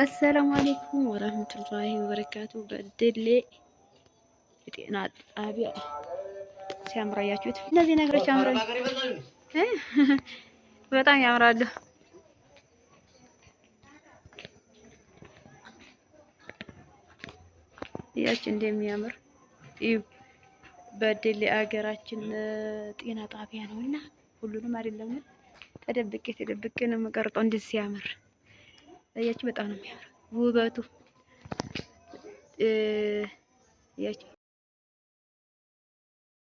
አሰላሙ አለይኩም ወራህመቱላሂ ወበረካቱ። በደሌ የጤና ጣቢያ ሲያምር አያችሁት? እነዚህ ነገሮች ያምራሉ፣ በጣም ያምራሉ። ያች እንደሚያምር በደሌ አገራችን ጤና ጣቢያ ነውና ሁሉንም አይደለም ተደብቄ ነው የምቀርጠው። እንዴት ሲያምር አያችሁ! በጣም ነው የሚያምር ውበቱ።